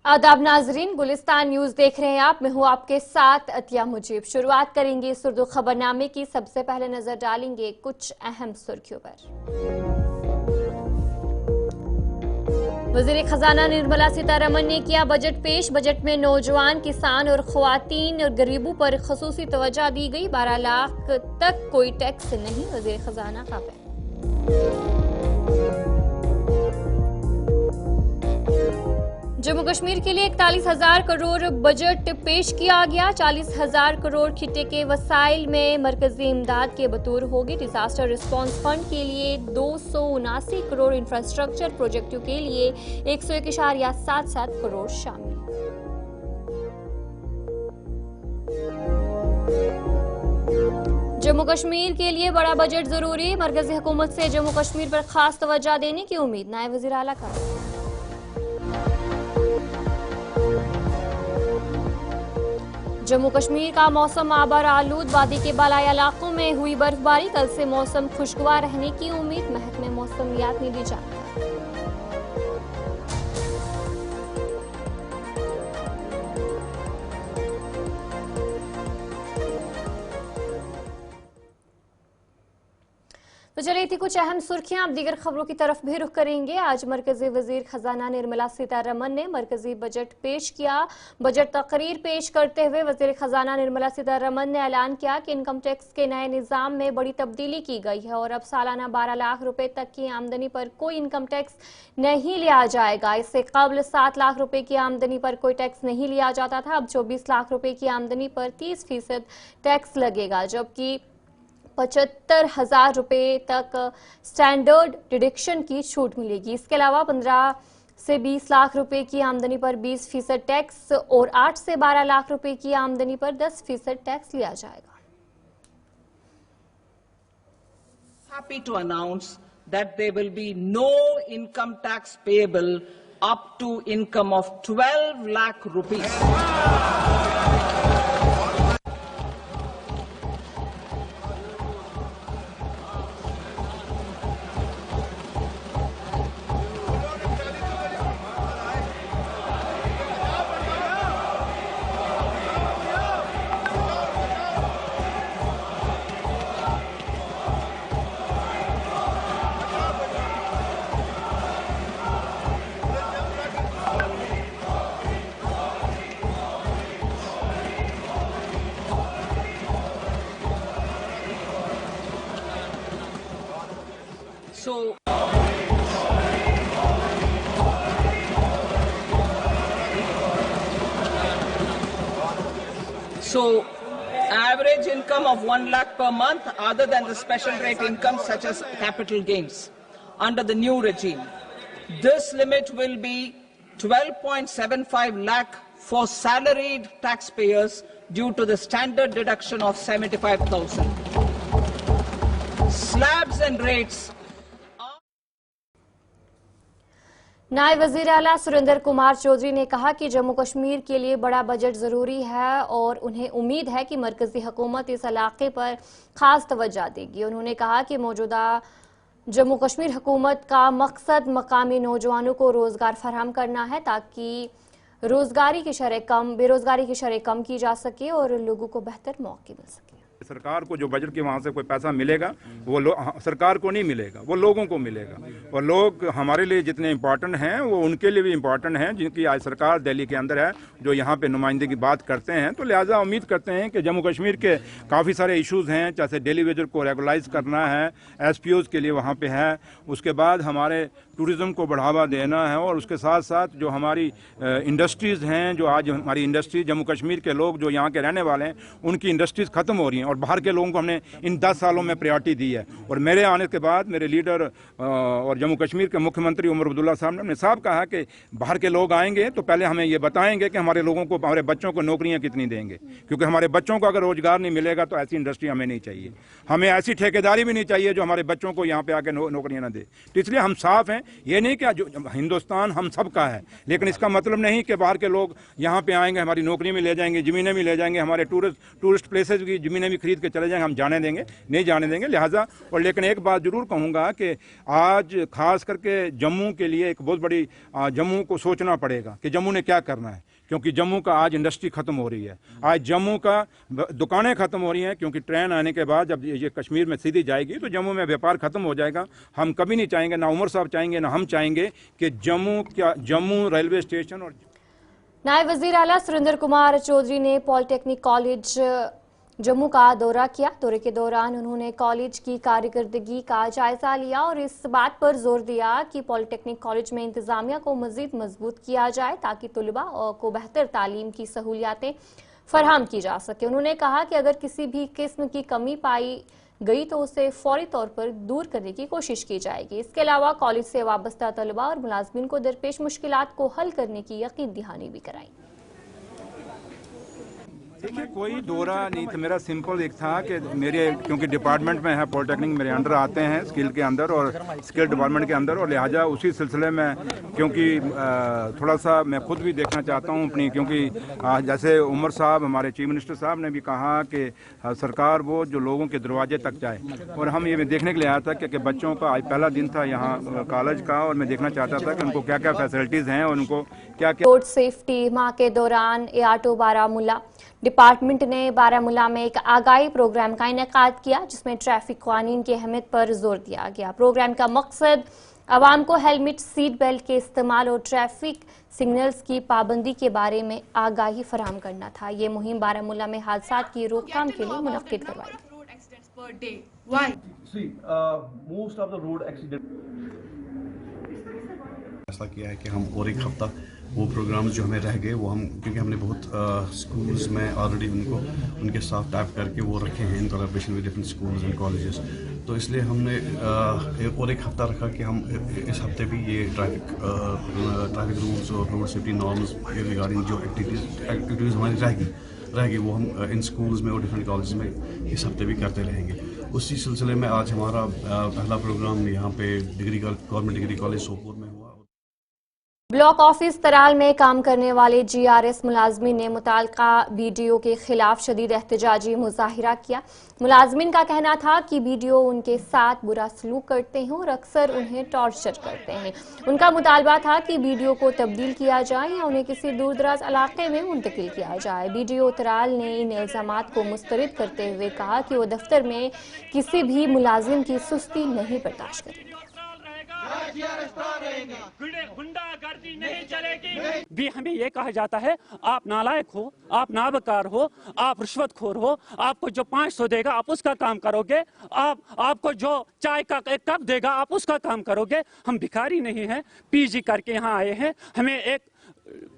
आदाब नाजरीन, गुलिस्तान न्यूज देख रहे हैं आप। मैं हूं आपके साथ अतिया मुजीब। शुरुआत करेंगे इस उर्दू खबरनामे की। सबसे पहले नजर डालेंगे कुछ अहम सुर्खियों पर। वज़ीर खजाना निर्मला सीतारमण ने किया बजट पेश। बजट में नौजवान, किसान और ख्वातीन और गरीबों पर खसूसी तवज्जो दी गई। 12 लाख तक कोई टैक्स नहीं, वज़ीर खजाना का बयान। जम्मू कश्मीर के लिए 41,000 करोड़ बजट पेश किया गया। 40,000 करोड़ खिते के वसाइल में मरकजी इमदाद के बतौर होगी। डिजास्टर रिस्पांस फंड के लिए 279 करोड़, इंफ्रास्ट्रक्चर प्रोजेक्टों के लिए 101.77 करोड़ शामिल। जम्मू कश्मीर के लिए बड़ा बजट जरूरी। मरकजी हुकूमत से जम्मू कश्मीर पर खास तवज्जो देने की उम्मीद, नायब वज़ीर आला का। जम्मू कश्मीर का मौसम आबर आलूद। वादी के बालाई इलाकों में हुई बर्फबारी। कल से मौसम खुशगवार रहने की उम्मीद, महकमे मौसमियात ने दी जानकारी। तो चलिए थी कुछ अहम सुर्खियां। अब दीगर खबरों की तरफ भी रुख करेंगे। आज मरकजी वजीर खजाना निर्मला सीतारमण ने मरकजी बजट पेश किया। बजट तकरीर पेश करते हुए वजीर खजाना निर्मला सीतारमण ने ऐलान किया कि इनकम टैक्स के नए निज़ाम में बड़ी तब्दीली की गई है और अब सालाना 12 लाख रुपए तक की आमदनी पर कोई इनकम टैक्स नहीं लिया जाएगा। इससे कबल 7 लाख रुपए की आमदनी पर कोई टैक्स नहीं लिया जाता था। अब 24 लाख रुपए की आमदनी पर 30% टैक्स लगेगा, जबकि 75,000 रुपए तक स्टैंडर्ड डिडक्शन की छूट मिलेगी। इसके अलावा 15 से 20 लाख रुपए की आमदनी पर 20% टैक्स और 8 से 12 लाख रुपए की आमदनी पर 10% टैक्स लिया जाएगा। Happy to announce that there will be no income tax payable up to income of 12 lakh rupees. So, average income of 1 lakh per month, other than the special rate income such as capital gains, under the new regime, this limit will be 12.75 lakh for salaried taxpayers due to the standard deduction of 75,000. Slabs and rates. नायब वज़ीर आला सुरेंद्र कुमार चौधरी ने कहा कि जम्मू कश्मीर के लिए बड़ा budget ज़रूरी है और उन्हें उम्मीद है कि मरकजी हुकूमत इस इलाके पर खास तवज्जो देगी। उन्होंने कहा कि मौजूदा जम्मू कश्मीर हुकूमत का मकसद मकामी नौजवानों को रोज़गार फराहम करना है ताकि बेरोज़गारी की शरह कम की जा सके और लोगों को बेहतर मौके मिल सके। सरकार को जो बजट के वहाँ से कोई पैसा मिलेगा वो सरकार को नहीं मिलेगा, वो लोगों को मिलेगा। और लोग हमारे लिए जितने इम्पोर्टेंट हैं वो उनके लिए भी इम्पोर्टेंट हैं जिनकी आज सरकार दिल्ली के अंदर है, जो यहाँ पे नुमाइंदगी की बात करते हैं। तो लिहाजा उम्मीद करते हैं कि जम्मू कश्मीर के काफ़ी सारे इशूज़ हैं, जैसे डेली वेजर को रेगुलाइज करना है, SPOs के लिए वहाँ पे है, उसके बाद हमारे टूरिज़्म को बढ़ावा देना है और उसके साथ साथ जो हमारी इंडस्ट्रीज़ हैं, जो आज हमारी इंडस्ट्री जम्मू कश्मीर के लोग जो यहाँ के रहने वाले हैं उनकी इंडस्ट्रीज़ ख़त्म हो रही हैं और बाहर के लोगों को हमने इन 10 सालों में प्रायोरिटी दी है। और मेरे आने के बाद मेरे लीडर और जम्मू कश्मीर के मुख्यमंत्री उमर अब्दुल्ला साहब ने साहब कहा कि बाहर के लोग आएंगे तो पहले हमें ये बताएंगे कि हमारे लोगों को, हमारे बच्चों को नौकरियाँ कितनी देंगे, क्योंकि हमारे बच्चों को अगर रोज़गार नहीं मिलेगा तो ऐसी इंडस्ट्री हमें नहीं चाहिए। हमें ऐसी ठेकेदारी भी नहीं चाहिए जो हमारे बच्चों को यहाँ पे आके नौकरियाँ ना दे। तो इसलिए हम साफ हैं, ये नहीं कि जो हिंदुस्तान हम सब का है, लेकिन इसका मतलब नहीं कि बाहर के लोग यहाँ पे आएंगे हमारी नौकरी में ले जाएंगे, ज़मीनें भी ले जाएंगे, हमारे टूरिस्ट प्लेसेस की ज़मीनें भी खरीद के चले जाएंगे, हम जाने देंगे नहीं जाने देंगे। लिहाजा और लेकिन एक बात जरूर कहूँगा कि आज खास करके जम्मू के लिए एक बहुत बड़ी जम्मू को सोचना पड़ेगा कि जम्मू ने क्या करना है, क्योंकि जम्मू का आज इंडस्ट्री खत्म हो रही है, आज जम्मू का दुकानें खत्म हो रही हैं, क्योंकि ट्रेन आने के बाद जब ये कश्मीर में सीधी जाएगी तो जम्मू में व्यापार खत्म हो जाएगा। हम कभी नहीं चाहेंगे, ना उमर साहब चाहेंगे, ना हम चाहेंगे कि जम्मू रेलवे स्टेशन और नायब वजीर आला सुरेंद्र कुमार चौधरी ने पॉलिटेक्निक कॉलेज जम्मू का दौरा किया। दौरे के दौरान उन्होंने कॉलेज की कारकर्दगी का जायजा लिया और इस बात पर जोर दिया कि पॉलिटेक्निक कॉलेज में इंतजामिया को मजीद मजबूत किया जाए ताकि तलबा को बेहतर तालीम की सहूलियातें फराहम की जा सके। उन्होंने कहा कि अगर किसी भी किस्म की कमी पाई गई तो उसे फौरी तौर पर दूर करने की कोशिश की जाएगी। इसके अलावा कॉलेज से वाबस्ता तलबा और मुलाजमीन को दरपेश मुश्किलात को हल करने की यकीन दहानी भी कराई। देखिए, कोई दौरा नहीं था मेरा, सिंपल एक था कि मेरे क्योंकि डिपार्टमेंट में है पॉलिटेक्निक मेरे अंडर आते हैं स्किल के अंदर और स्किल डिपार्टमेंट के अंदर, और लिहाजा उसी सिलसिले में क्योंकि थोड़ा सा मैं खुद भी देखना चाहता हूँ अपनी, क्योंकि जैसे उमर साहब हमारे चीफ मिनिस्टर साहब ने भी कहा कि सरकार वो जो लोगों के दरवाजे तक जाए, और हम ये देखने के लिए आया था कि बच्चों का आज पहला दिन था यहाँ कॉलेज का, और मैं देखना चाहता था कि उनको क्या क्या फैसिलिटीज़ हैं और उनको क्या क्या। रोड सेफ्टी माह के दौरान एआरटीओ बारामूला डिपार्टमेंट ने बारामूला में एक आगाही प्रोग्राम का इनेकाद किया जिसमें ट्रैफिक कानून की अहमियत पर जोर दिया गया। प्रोग्राम का मकसद आवाम को हेलमेट, सीट बेल्ट के इस्तेमाल और ट्रैफिक सिग्नल्स की पाबंदी के बारे में आगाही फराहम करना था। ये मुहिम बारामूला में हादसा की रोकथाम के लिए मुनक्किद करवाई। फैसला किया है कि हम और एक हफ्ता वो प्रोग्राम जो हमें रह गए वो हम, क्योंकि हमने बहुत स्कूल्स में ऑलरेडी उनके साथ टैप करके वो रखे हैं in collaboration with different schools and colleges, तो इसलिए हमने और एक हफ्ता रखा कि हम इस हफ्ते भी ये ट्रैफिक रूल्स और रोड सेफ्टी नॉर्म्स रिगार्डिंग जो एक्टिविटीज़ हमारी रहेगी वो हम इन स्कूल्स में और डिफरेंट कॉलेज में इस हफ्ते भी करते रहेंगे। उसी सिलसिले में आज हमारा पहला प्रोग्राम यहाँ पे गवर्नमेंट डिग्री कॉलेज सोपोर में हुआ। ब्लॉक ऑफिस तराल में काम करने वाले जीआरएस मुलाजमीन ने मुताल्लिका बीडीओ के खिलाफ शदीद एहतजाजी मुजाहिरा किया। मुलाजमीन का कहना था कि बीडीओ उनके साथ बुरा सलूक करते हैं और अक्सर उन्हें टॉर्चर करते हैं। उनका मुतालबा था कि बीडीओ को तब्दील किया जाए या उन्हें किसी दूर दराज इलाके में मुंतकिल किया जाए। बीडीओ तराल ने इन इल्जामात को मुस्तरद करते हुए कहा कि वो दफ्तर में किसी भी मुलाजिम की सुस्ती नहीं बर्दाश्त करेंगे। गुंडागर्दी नहीं चलेगी। भी हमें ये कहा जाता है आप नालायक हो, आप नाबकार हो, आप रिश्वतखोर हो, आपको जो 500 देगा आप उसका काम करोगे, आपको जो चाय का एक कप देगा आप उसका काम करोगे। हम भिखारी नहीं हैं, पीजी करके यहाँ आए हैं, हमें एक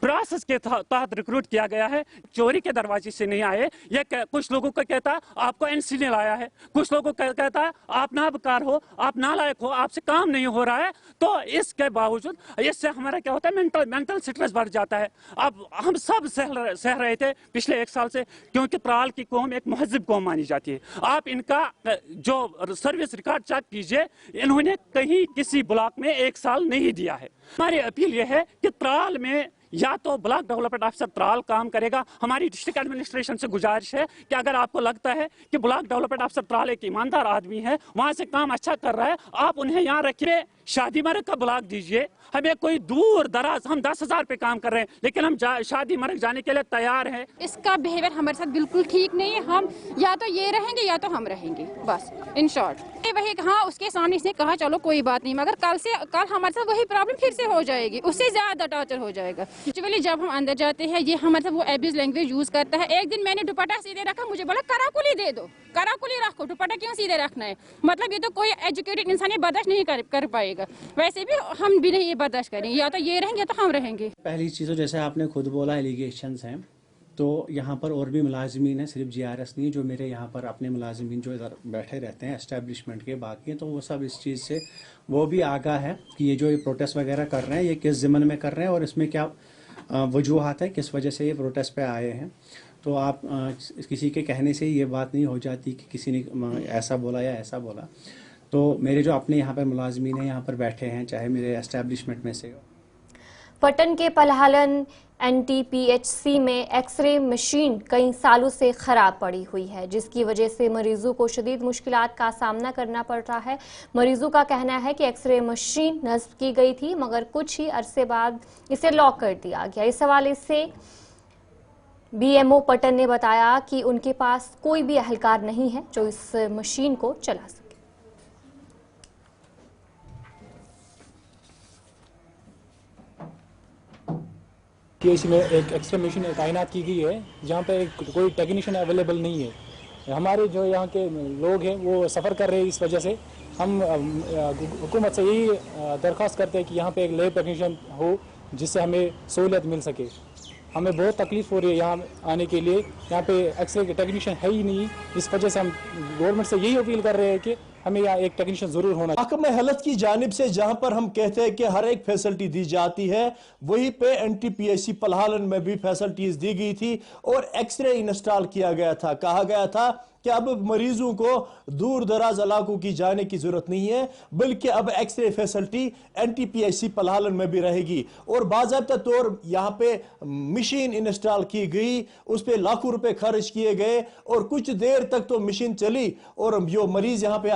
प्रोसेस के तहत रिक्रूट किया गया है, चोरी के दरवाजे से नहीं आए। ये कुछ लोगों को कहता है आपको एनसी ने लाया है, कुछ लोगों को कहता है आप नाबकार हो, आप नालायक हो, आपसे काम नहीं हो रहा है। तो इसके बावजूद इससे हमारा क्या होता है, मेंटल स्ट्रेस बढ़ जाता है। अब हम सब सह रहे थे पिछले 1 साल से, क्योंकि त्राल की कौम एक महज़िब कौम मानी जाती है। आप इनका जो सर्विस रिकॉर्ड चेक कीजिए, इन्होंने कहीं किसी ब्लॉक में 1 साल नहीं दिया है। हमारी अपील यह है कि त्राल में या तो ब्लॉक डेवलपमेंट ऑफिसर त्राल काम करेगा। हमारी डिस्ट्रिक्ट एडमिनिस्ट्रेशन से गुजारिश है कि अगर आपको लगता है कि ब्लॉक डेवलपमेंट ऑफिसर त्राल एक ईमानदार आदमी है, वहां से काम अच्छा कर रहा है, आप उन्हें यहाँ रखिए। शादी मरग का ब्लॉक दीजिए, हमें कोई दूर दराज, हम 10,000 पे काम कर रहे हैं लेकिन हम शादी मरग जाने के लिए तैयार हैं। इसका बिहेवियर हमारे साथ बिल्कुल ठीक नहीं है। हम या तो ये रहेंगे या तो हम रहेंगे, बस इन शॉर्ट। वही हाँ, उसके सामने इसने कहा चलो कोई बात नहीं, मगर कल हमारे साथ वही प्रॉब्लम फिर से हो जाएगी, उससे ज्यादा टॉर्चर हो जाएगा। एक्चुअली जब हम अंदर जाते हैं ये हमारे साथ वो एब्यूज लैंग्वेज यूज करता है। एक दिन मैंने दुपट्टा सीधे रखा, मुझे बोला कराकुली दे दो, कराकुली रखो, दुपट्टा क्यों सीधे रखना है। मतलब ये तो कोई एजुकेटेड इंसान ये बर्दाश्त नहीं कर पाएगा। वैसे भी हम भी नहीं ये बर्दाश्त करेंगे, या तो ये रहेंगे या तो हम रहेंगे। पहली चीज़ तो जैसे आपने खुद बोला एलिगेशंस हैं, तो यहाँ पर और भी मुलाजमीन हैं, सिर्फ जीआरएस नहीं, जो मेरे यहाँ पर अपने मुलाजमीन जो इधर बैठे रहते हैं एस्टेब्लिशमेंट के बाकी हैं, तो वो सब इस चीज़ से वो भी आगाह है कि ये जो ये प्रोटेस्ट वगैरह कर रहे हैं ये किस ज़िमन में कर रहे हैं और इसमें क्या वजूहात है, किस वजह से ये प्रोटेस्ट पे आए हैं। तो आप किसी के कहने से ये बात नहीं हो जाती कि किसी ने ऐसा बोला या ऐसा बोला। तो मेरे जो अपने यहाँ पर मुलाजमीन हैं यहाँ पर बैठे हैं, चाहे मेरे एस्टेब्लिशमेंट में से। पटन के पलहालन NTPHC में एक्सरे मशीन कई सालों से खराब पड़ी हुई है, जिसकी वजह से मरीजों को शदीद मुश्किलात का सामना करना पड़ रहा है। मरीजों का कहना है कि एक्सरे मशीन नस्ब की गई थी, मगर कुछ ही अरसे बाद इसे लॉक कर दिया गया। इस हवाले से BMO पटन ने बताया कि उनके पास कोई भी एहलकार नहीं है जो इस मशीन को चला सके। PIC में एक एक्सरे मशीन तैनात की गई है, जहाँ पे कोई टेक्नीशियन अवेलेबल नहीं है। हमारे जो यहाँ के लोग हैं वो सफ़र कर रहे हैं। इस वजह से हम हुकूमत से यही दरख्वास्त करते हैं कि यहाँ पे एक लैब टेक्नीशियन हो जिससे हमें सहूलियत मिल सके। हमें बहुत तकलीफ हो रही है यहाँ आने के लिए, यहाँ पे एक्सरे के टेक्नीशियन है ही नहीं। इस वजह से हम गवर्नमेंट से यही अपील कर रहे हैं कि हमें यहाँ एक टेक्नीशियन जरूर होना चाहिए। महकमा हेल्थ की जानिब से जहां पर हम कहते हैं कि हर एक फैसिलिटी दी जाती है, वहीं पे NTPHC पलहालन में भी फैसिलिटीज दी गई थी और एक्सरे इंस्टॉल किया गया था। कहा गया था कि अब मरीजों को दूर दराज इलाकों की जाने की जरूरत नहीं है, बल्कि अब एक्सरे फैसिलिटी NTPHC पलहालन में भी रहेगी और बाज़ाब्ता तौर यहाँ पे मशीन इंस्टॉल की गई, उस पर लाखों रुपए खर्च किए गए और कुछ देर तक तो मशीन चली और जो मरीज यहाँ पे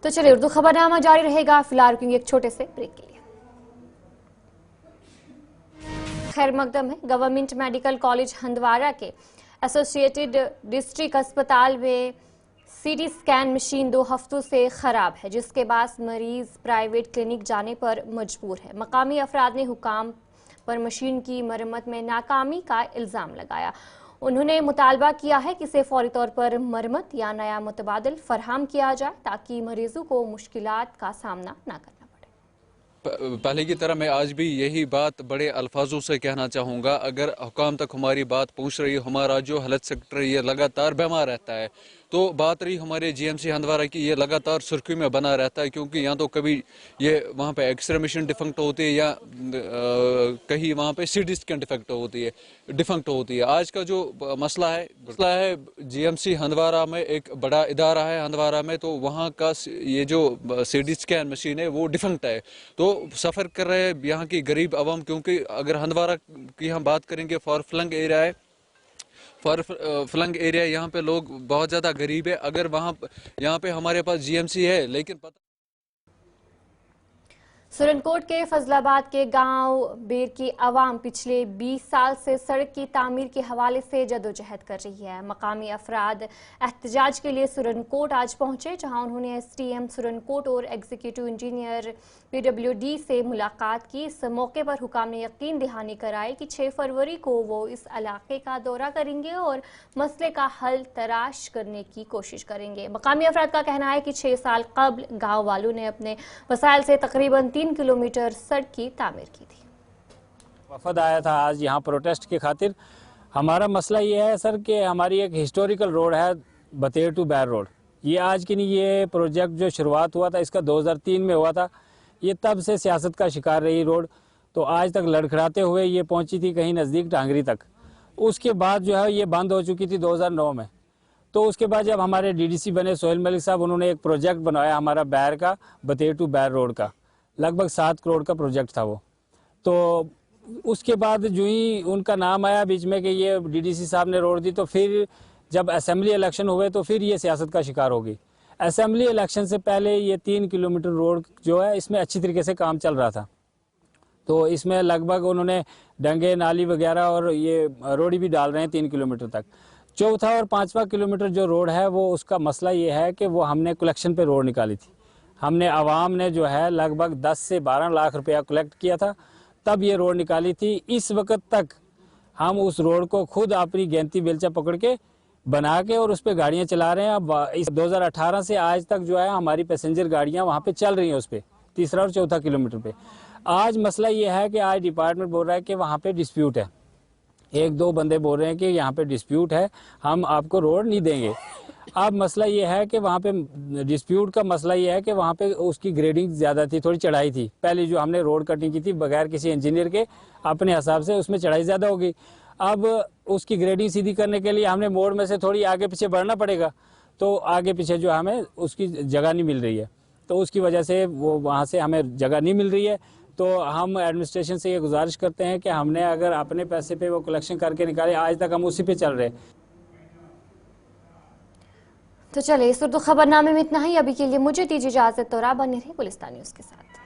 तो चलिए उर्दू खबरनामा जारी रहेगा, फिलहाल क्योंकि एक छोटे से ब्रेक के लिए। खैर मकदम है, गवर्नमेंट मेडिकल कॉलेज हंदवारा के एसोसिएटेड डिस्ट्रिक्ट अस्पताल में CT स्कैन मशीन 2 हफ्तों से खराब है, जिसके बाद मरीज प्राइवेट क्लिनिक जाने पर मजबूर है। मकामी अफराद ने हुकाम पर मशीन की मरम्मत में नाकामी का इल्जाम लगाया। उन्होंने मुतालबा किया है कि इसे फौरी तौर पर मरम्मत या नया मुतबादिल फरहम किया जाए ताकि मरीजों को मुश्किलात का सामना न करना पड़े। पहले की तरह मैं आज भी यही बात बड़े अल्फाजों से कहना चाहूँगा, अगर हुकाम तक हमारी बात पहुँच रही है, हमारा जो हेल्थ सेक्टर ये लगातार बीमार रहता है, तो बात रही हमारे GMC हंदवारा की, ये लगातार सुर्खी में बना रहता है, क्योंकि या तो कभी ये वहाँ पे एक्सरे मशीन डिफेक्ट होती है या कहीं वहाँ पे CT स्कैन डिफेक्ट होती है। आज का जो मसला है GMC हंदवारा में एक बड़ा इदारा है हंदवारा में, तो वहाँ का ये जो CT स्कैन मशीन है वो डिफेक्ट है। तो सफ़र कर रहे यहाँ की गरीब आवाम, क्योंकि अगर हंदवारा की हम बात करेंगे फॉर फ्लंग एरिया है, फ्लंग एरिया यहाँ पे लोग बहुत ज़्यादा गरीब है। अगर यहाँ पे हमारे पास GMC है, लेकिन सुरनकोट के फजलाबाद के गांव बेर की आवाम पिछले 20 साल से सड़क की तामीर के हवाले से जदोजहद कर रही है। मकामी अफराद एहतजाज के लिए सुरनकोट आज पहुंचे, जहां उन्होंने SDM सुरनकोट और एग्जीक्यूटिव इंजीनियर PWD से मुलाकात की। इस मौके पर हुकाम ने यकीन दहानी कराई कि 6 फरवरी को वो इस इलाके का दौरा करेंगे और मसले का हल तलाश करने की कोशिश करेंगे। मकामी अफराद का कहना है कि 6 साल कबल गाँव वालों ने अपने वसाइल से तकरीबन 3 किलोमीटर सड़क की तामीर की थी। वफद आया था आज यहाँ प्रोटेस्ट के खातिर। हमारा मसला ये है सर कि हमारी एक हिस्टोरिकल रोड है बतेर टू बैर रोड, ये आज की नहीं, ये प्रोजेक्ट जो शुरुआत हुआ था इसका 2003 में हुआ था। ये तब से सियासत का शिकार रही रोड, तो आज तक लड़खड़ाते हुए ये पहुंची थी कहीं नज़दीक टांगरी तक। उसके बाद जो है ये बंद हो चुकी थी 2009 में। तो उसके बाद जब हमारे DDC बने सोहेल मलिक साहब, उन्होंने एक प्रोजेक्ट बनाया हमारा बैर का, बतेर टू बैर रोड का, लगभग 7 करोड़ का प्रोजेक्ट था वो। तो उसके बाद जो ही उनका नाम आया बीच में कि ये DDC साहब ने रोड दी, तो फिर जब असेंबली इलेक्शन हुए तो फिर ये सियासत का शिकार हो गई। असेंबली इलेक्शन से पहले ये 3 किलोमीटर रोड जो है इसमें अच्छी तरीके से काम चल रहा था, तो इसमें लगभग उन्होंने डंगे नाली वगैरह और ये रोड भी डाल रहे हैं 3 किलोमीटर तक। चौथा और 5वां किलोमीटर जो रोड है वो उसका मसला ये है कि वो हमने कलेक्शन पे रोड निकाली थी। हमने आवाम ने जो है लगभग 10 से 12 लाख रुपया कलेक्ट किया था, तब ये रोड निकाली थी। इस वक्त तक हम उस रोड को खुद अपनी गेंती बेलचा पकड़ के बना के और उस पर गाड़ियाँ चला रहे हैं। अब इस 2018 से आज तक जो है हमारी पैसेंजर गाड़ियाँ वहाँ पे चल रही हैं उस पर 3रा और 4था किलोमीटर पे। आज मसला ये है कि आज डिपार्टमेंट बोल रहा है कि वहाँ पे डिस्प्यूट है, 1-2 बंदे बोल रहे हैं कि यहाँ पे डिस्प्यूट है, हम आपको रोड नहीं देंगे। अब मसला ये है कि वहाँ पे डिस्प्यूट का मसला ये है कि वहाँ पे उसकी ग्रेडिंग ज़्यादा थी, थोड़ी चढ़ाई थी। पहले जो हमने रोड कटिंग की थी बगैर किसी इंजीनियर के अपने हिसाब से, उसमें चढ़ाई ज़्यादा होगी। अब उसकी ग्रेडिंग सीधी करने के लिए हमने मोड़ में से थोड़ी आगे पीछे बढ़ना पड़ेगा, तो आगे पीछे जो हमें उसकी जगह नहीं मिल रही है, तो उसकी वजह से वो वहाँ से हमें जगह नहीं मिल रही है। तो हम एडमिनिस्ट्रेशन से ये गुजारिश करते हैं कि हमने अगर अपने पैसे पे वो कलेक्शन करके निकाले, आज तक हम उसी पे चल रहे। तो चलिए इस उर्दू खबरनामे में इतना ही। अभी के लिए मुझे दीजिए इजाजत और आप बने रहिए गुलिस्तान न्यूज़ के साथ।